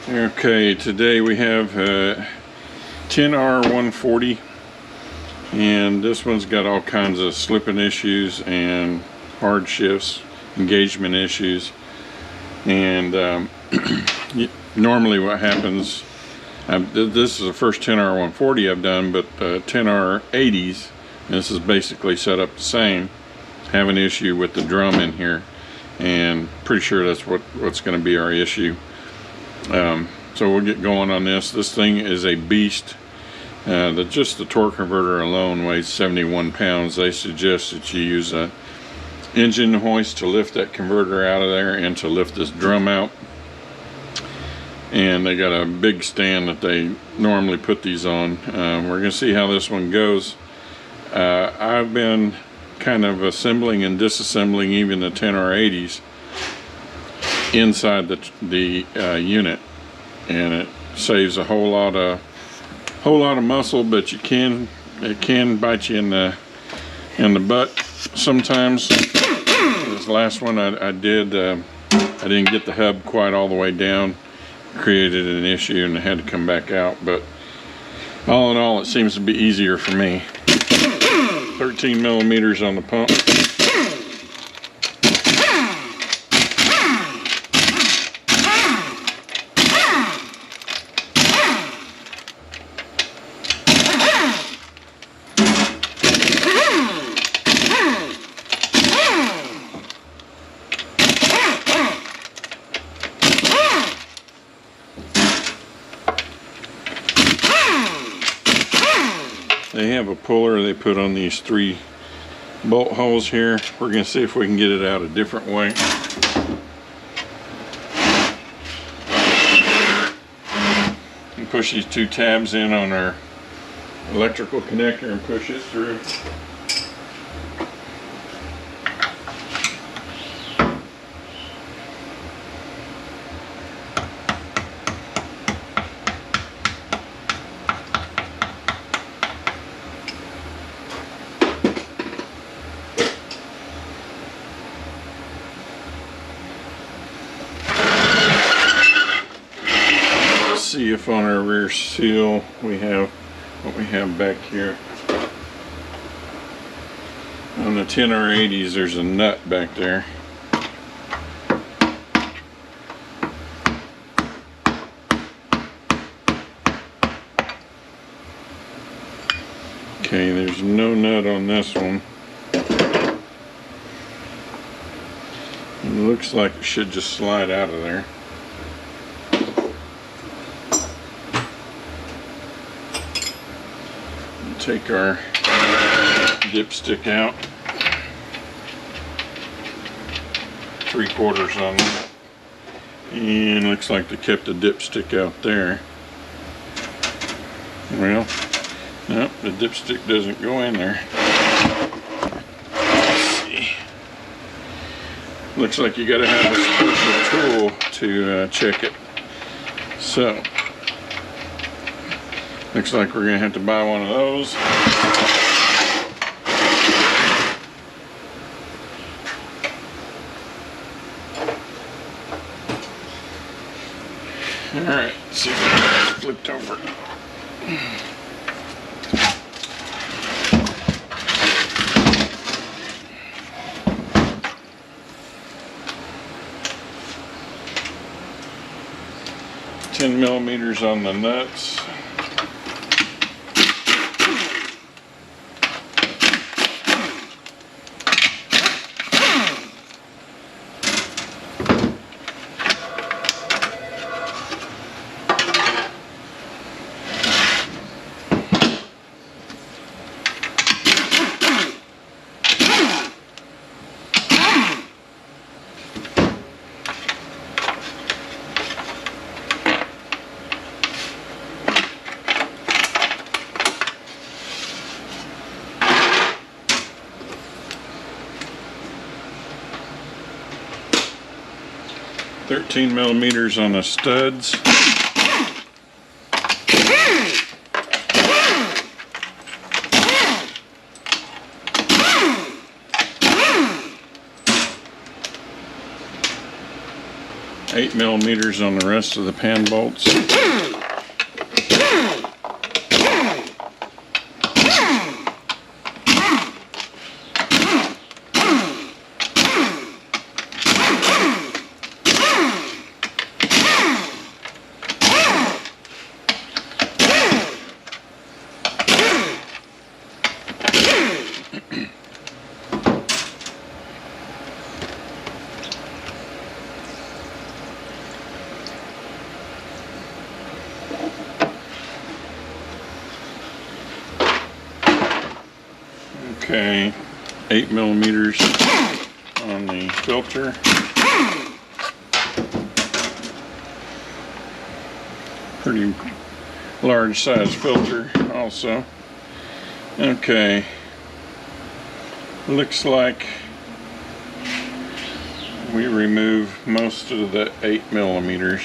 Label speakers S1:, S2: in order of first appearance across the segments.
S1: Okay, today we have 10R140, and this one's got all kinds of slipping issues and hard shifts, engagement issues. And normally what happens, this is the first 10R140 I've done, but 10R80s, this is basically set up the same, have an issue with the drum in here, and pretty sure that's what's going to be our issue. So we'll get going on this. This thing is a beast. Just the torque converter alone weighs 71 pounds. They suggest that you use a engine hoist to lift that converter out of there and to lift this drum out. And they got a big stand that they normally put these on. We're going to see how this one goes. I've been kind of assembling and disassembling even the 10R80s inside the unit, and it saves a whole lot of muscle, but it can bite you in the butt sometimes. This last one I didn't get the hub quite all the way down, created an issue, and I had to come back out. But all in all, it seems to be easier for me. 13 millimeters on the pump. They have a puller they put on these 3 bolt holes here. We're going to see if we can get it out a different way. And push these 2 tabs in on our electrical connector and push it through. See if on our rear seal we have what we have back here. On the 10R80s there's a nut back there. Okay, there's no nut on this one. It looks like it should just slide out of there. Take our dipstick out, 3/4 on that, and looks like they kept the dipstick out there. Well, no, the dipstick doesn't go in there. Let's see. Looks like you gotta have a special tool to check it. So looks like we're going to have to buy one of those. Alright, let's see if it's flipped over. $10 millimeters on the nuts. $13 millimeters on the studs. 8 millimeters on the rest of the pan bolts. Okay, 8 millimeters on the filter. Pretty large size filter also. Okay, looks like we remove most of the 8 millimeters.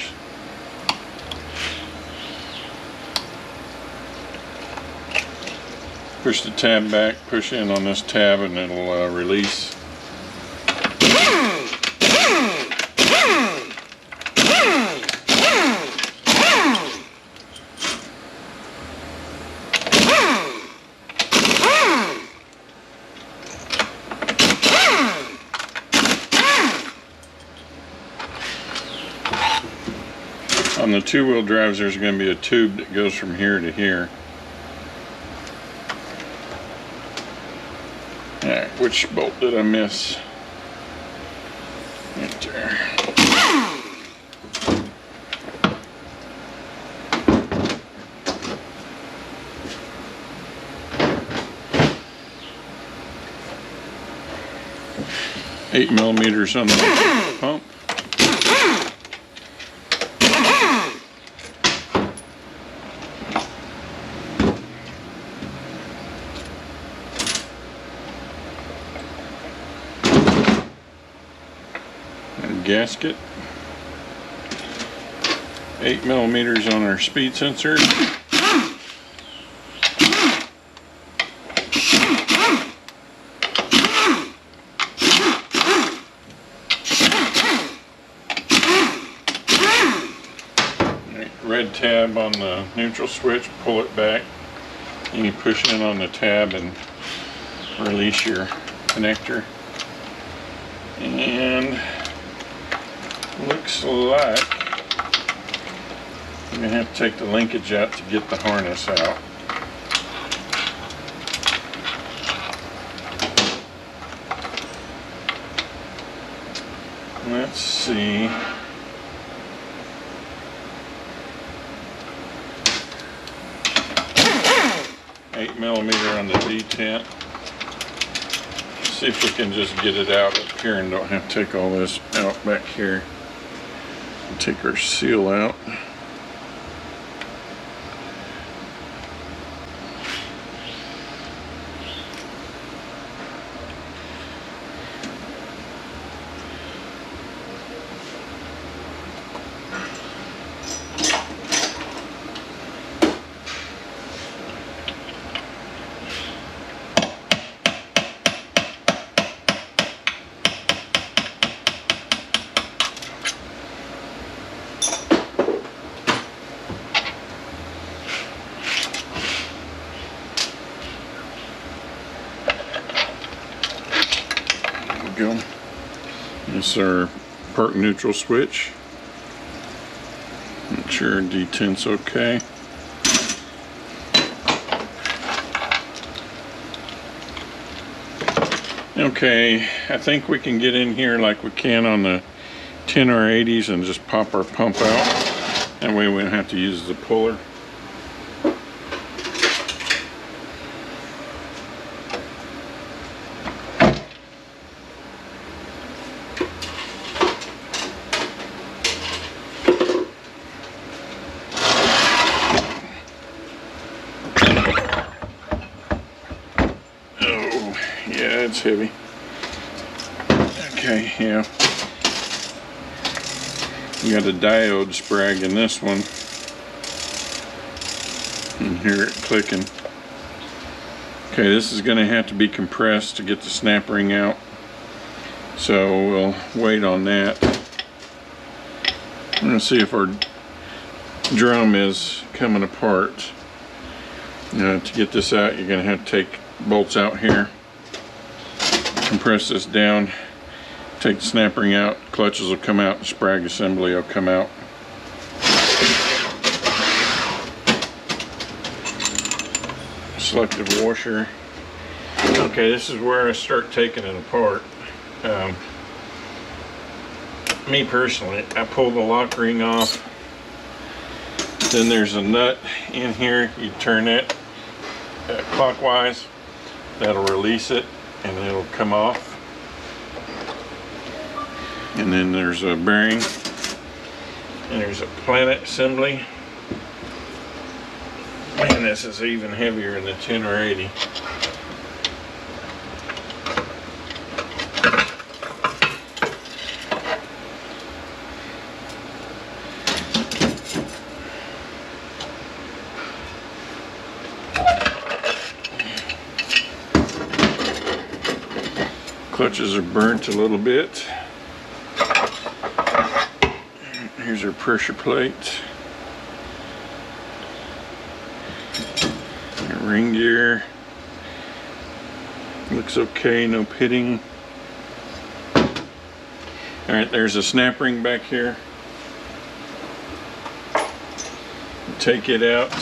S1: Push the tab back, push in on this tab, and it'll release. On the two-wheel drives, there's going to be a tube that goes from here to here. Alright, which bolt did I miss? Right there. Eight millimeters on the pump. Gasket, 8 millimeters on our speed sensor, red tab on the neutral switch, pull it back, and you push in on the tab and release your connector. And looks like I'm going to have to take the linkage out to get the harness out. Let's see. 8 millimeter on the detent. See if we can just get it out up here and don't have to take all this out back here. Take our seal out. Go. This is our park neutral switch. Make sure detent's okay. Okay, I think we can get in here like we can on the 10R80s and just pop our pump out. That way we don't have to use the puller. It's heavy. Okay, yeah. You got a diode sprag in this one. And hear it clicking. Okay, this is going to have to be compressed to get the snap ring out. So we'll wait on that. Let's see if our drum is coming apart. To get this out, you're going to have to take bolts out here, compress this down, take the snap ring out, clutches will come out, the sprag assembly will come out. Selective washer. Okay, this is where I start taking it apart. Me personally, I pull the lock ring off. Then there's a nut in here. You turn it clockwise. That'll release it and it'll come off. And then there's a bearing. And there's a planet assembly. Man, this is even heavier than the 10 or 80. Clutches are burnt a little bit. Here's our pressure plate. Our ring gear. Looks okay, no pitting. Alright, there's a snap ring back here. Take it out.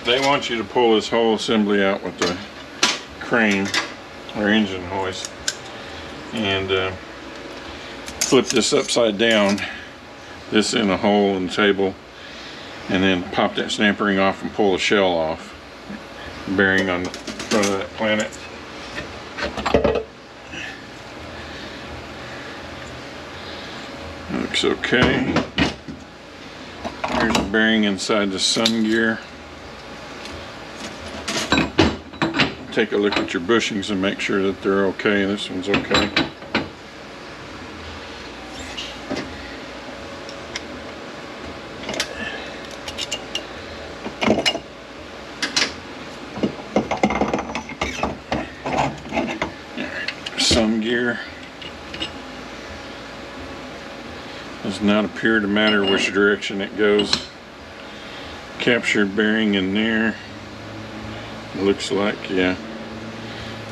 S1: They want you to pull this whole assembly out with the crane or engine hoist and flip this upside down, this in a hole in the table, and then pop that snap ring off and pull the shell off. Bearing on the front of that planet. Looks okay. There's a bearing inside the sun gear. Take a look at your bushings and make sure that they're okay. This one's okay. Sun gear. Does not appear to matter which direction it goes. Captured bearing in there. Looks like, yeah,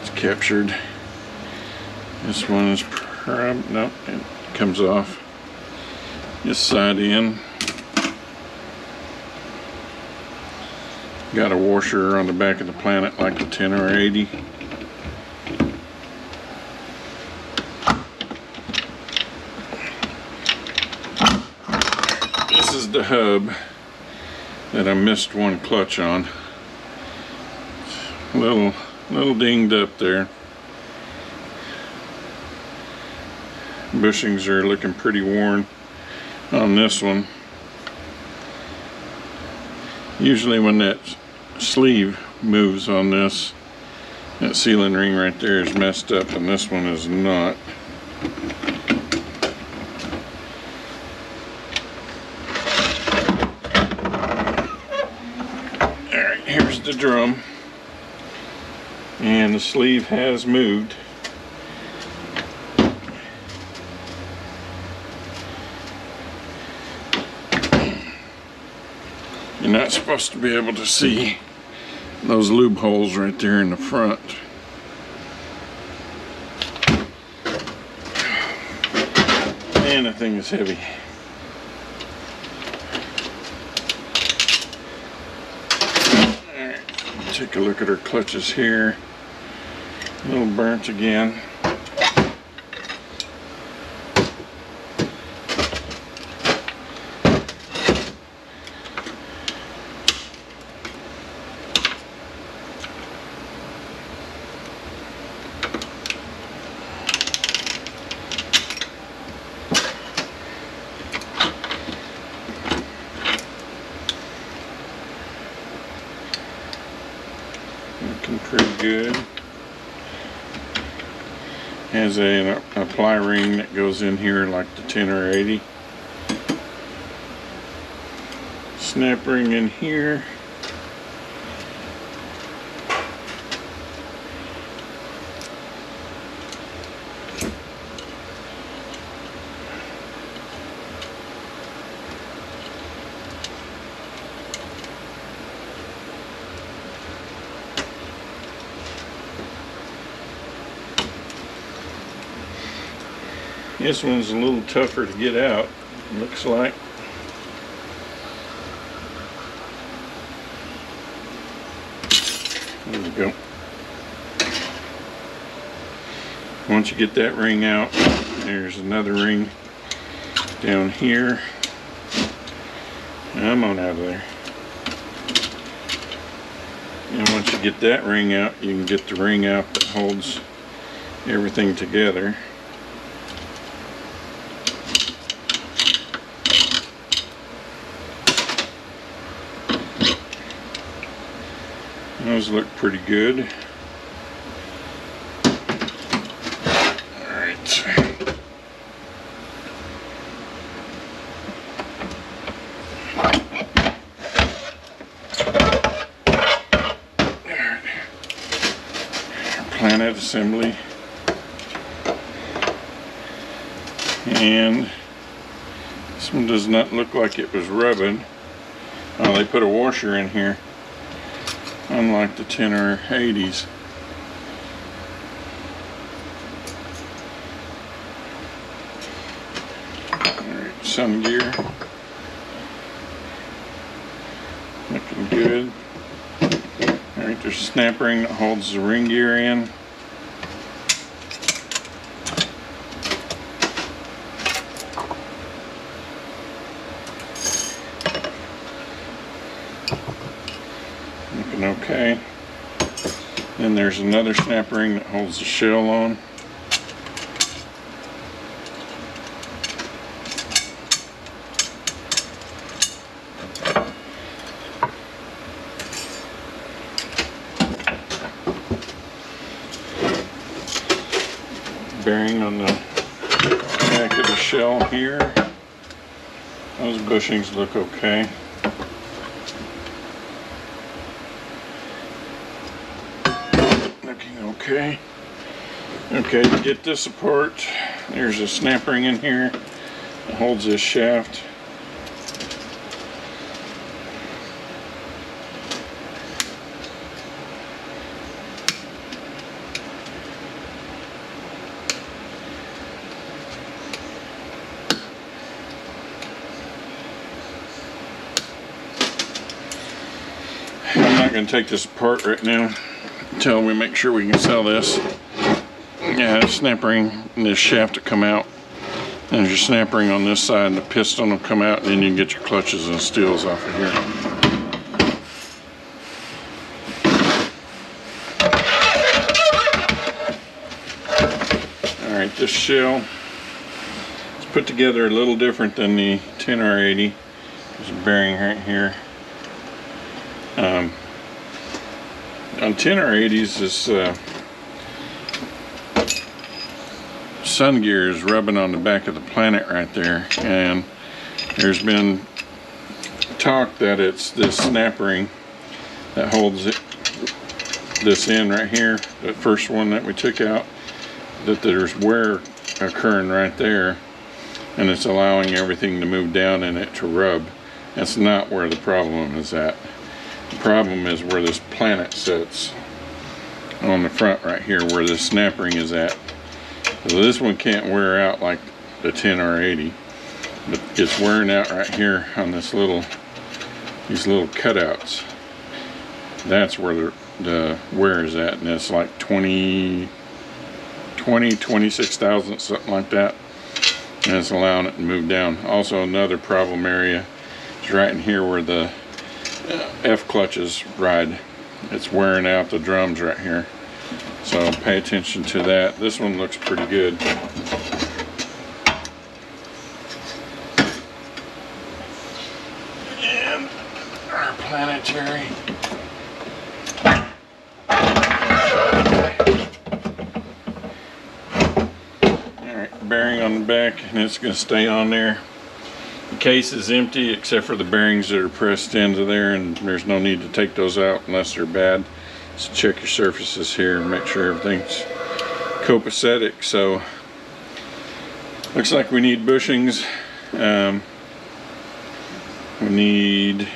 S1: it's captured. This one is no, it comes off. This side in. Got a washer on the back of the planet like the 10 or 80. This is the hub that I missed one clutch on. Little dinged up there. Bushings are looking pretty worn on this one. Usually when that sleeve moves on this, that sealing ring right there is messed up, and this one is not. Alright, here's the drum. And the sleeve has moved. You're not supposed to be able to see those lube holes right there in the front. Man, that thing is heavy. Alright, take a look at our clutches here. A little burnt again. Looking pretty good. Has a ply ring that goes in here like the 10 or 80. Snap ring in here. This one's a little tougher to get out, looks like. There we go. Once you get that ring out, there's another ring down here. I'm on out of there. And once you get that ring out, you can get the ring out that holds everything together. Those look pretty good. Alright. Planet assembly. And this one does not look like it was rubbing. Oh, they put a washer in here, unlike the 10 or 80s. Alright, sun gear. Looking good. Alright, there's a snap ring that holds the ring gear in. Looking okay. Then there's another snap ring that holds the shell on. Bearing on the back of the shell here. Those bushings look okay. Looking okay. Okay, to get this apart, there's a snap ring in here that holds this shaft. I'm not going to take this apart right now until we make sure we can sell this. Yeah, snap ring and this shaft will come out. And there's your snap ring on this side and the piston will come out, and then you can get your clutches and steels off of here. Alright, this shell is put together a little different than the 10R80. There's a bearing right here. On 10R80s, this sun gear is rubbing on the back of the Planet right there, and there's been talk that it's this snap ring that holds this in right here, the first one that we took out, that there's wear occurring right there, and it's allowing everything to move down in it to rub. That's not where the problem is at. The problem is where this Planet sits on the front right here, where this snap ring is at. So this one can't wear out like the 10R80, but it's wearing out right here on this these little cutouts. That's where the wear is at, and it's like 26 thousandths, something like that, and it's allowing it to move down. Also, another problem area is right in here where the F clutches ride. It's wearing out the drums right here, so pay attention to that. This one looks pretty good. And our planetary. Alright, bearing on the back, and it's going to stay on there. The case is empty except for the bearings that are pressed into there, and there's no need to take those out unless they're bad. So check your surfaces here and make sure everything's copacetic. So looks like we need bushings. We need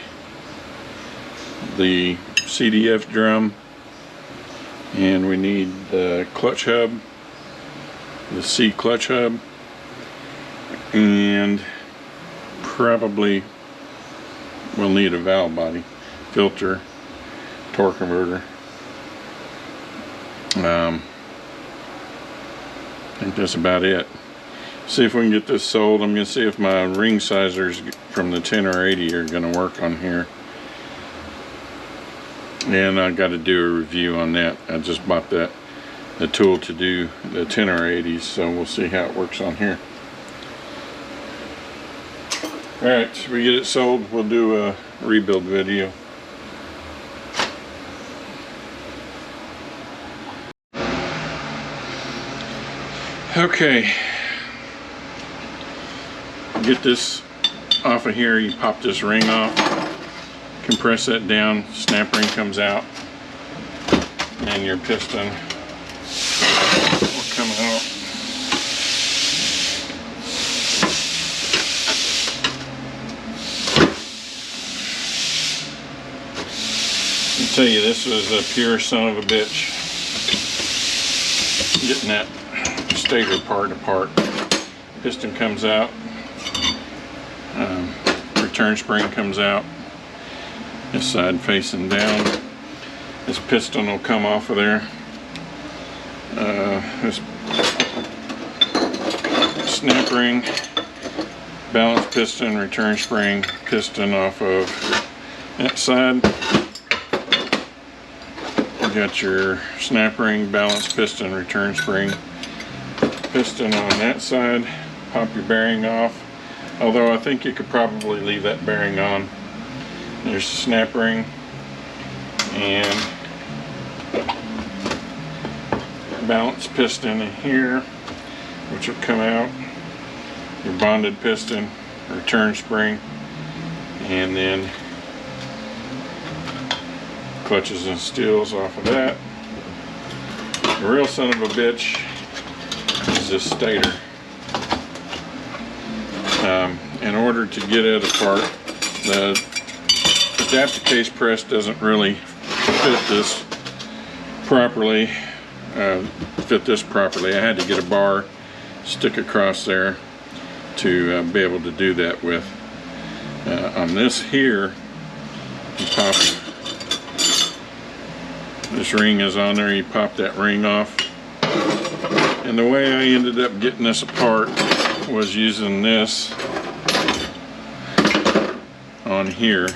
S1: the CDF drum, and we need the clutch hub, the C clutch hub. and probably will need a valve body, filter, torque converter. I think that's about it. See if we can get this sold. I'm going to see if my ring sizers from the 10 or 80 are going to work on here. And I got to do a review on that. I just bought the tool to do the 10 or 80s, so we'll see how it works on here. Alright, so we get it sold, we'll do a rebuild video. Okay, get this off of here. You pop this ring off, compress that down, snap ring comes out, and your piston will come out. I'll tell you, this was a pure son of a bitch, getting that stator part apart. Piston comes out, return spring comes out, this side facing down. This piston will come off of there. This snap ring, balance piston, return spring, piston off of that side. You got your snap ring, balance piston, return spring, piston on that side. Pop your bearing off, although I think you could probably leave that bearing on. There's the snap ring, and balance piston in here, which will come out, your bonded piston, return spring, and then clutches and steels off of that. The real son of a bitch is this stator. In order to get it apart, the adapter case press doesn't really fit this properly. I had to get a bar, stick across there to be able to do that with. On this here, you pop, this ring is on there, you pop that ring off. And the way I ended up getting this apart was using this on here,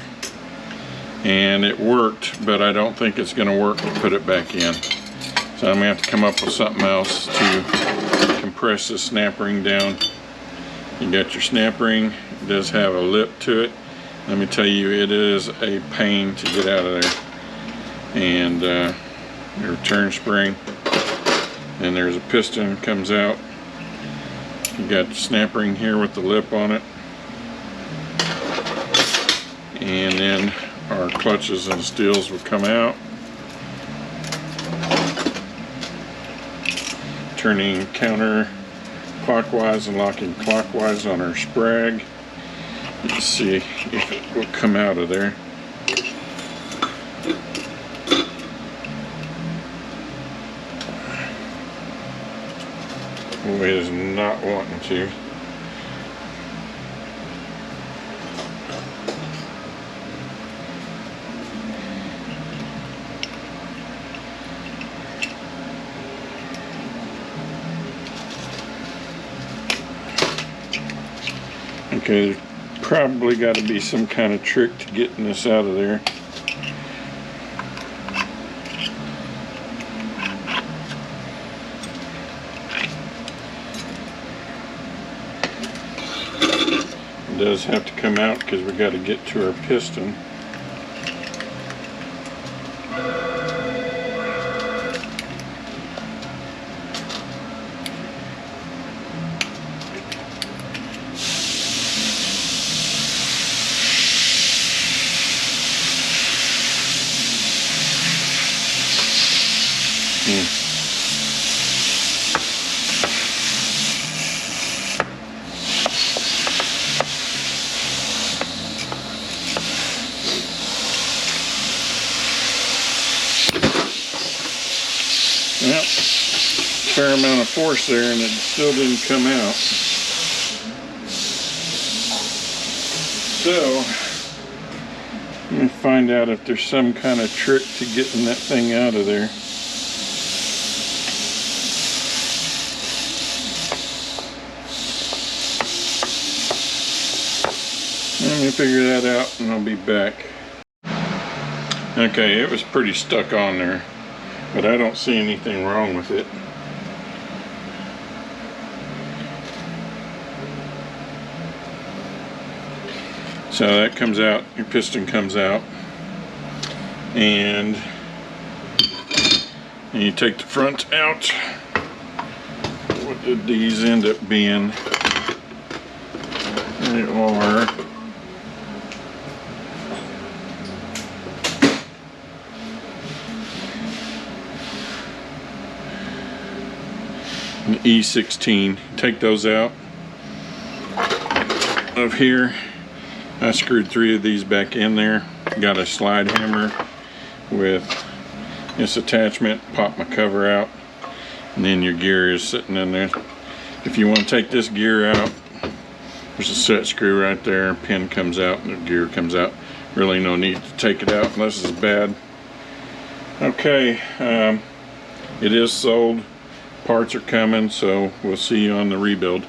S1: and it worked, but I don't think it's going to work to put it back in. So I'm going to have to come up with something else to compress the snap ring down. You got your snap ring, it does have a lip to it. Let me tell you, it is a pain to get out of there. And your return spring, and there's a piston comes out. You got the snap ring here with the lip on it, and then our clutches and steels will come out. Turning counterclockwise and locking clockwise on our sprag. Let's see if it will come out of there. It is not wanting to. Okay, there's probably got to be some kind of trick to getting this out of there. It does have to come out because we got to get to our piston. Well, fair amount of force there, and it still didn't come out. So, let me find out if there's some kind of trick to getting that thing out of there. Let me figure that out and I'll be back. Okay, it was pretty stuck on there, but I don't see anything wrong with it. So that comes out, your piston comes out, and you take the front out. What did these end up being? They are an E16. Take those out of here. I screwed 3 of these back in there. Got a slide hammer with this attachment. Pop my cover out, and then your gear is sitting in there. If you want to take this gear out, there's a set screw right there. Pin comes out and the gear comes out. Really no need to take it out unless it's bad. Okay, it is sold. Parts are coming, so we'll see you on the rebuild.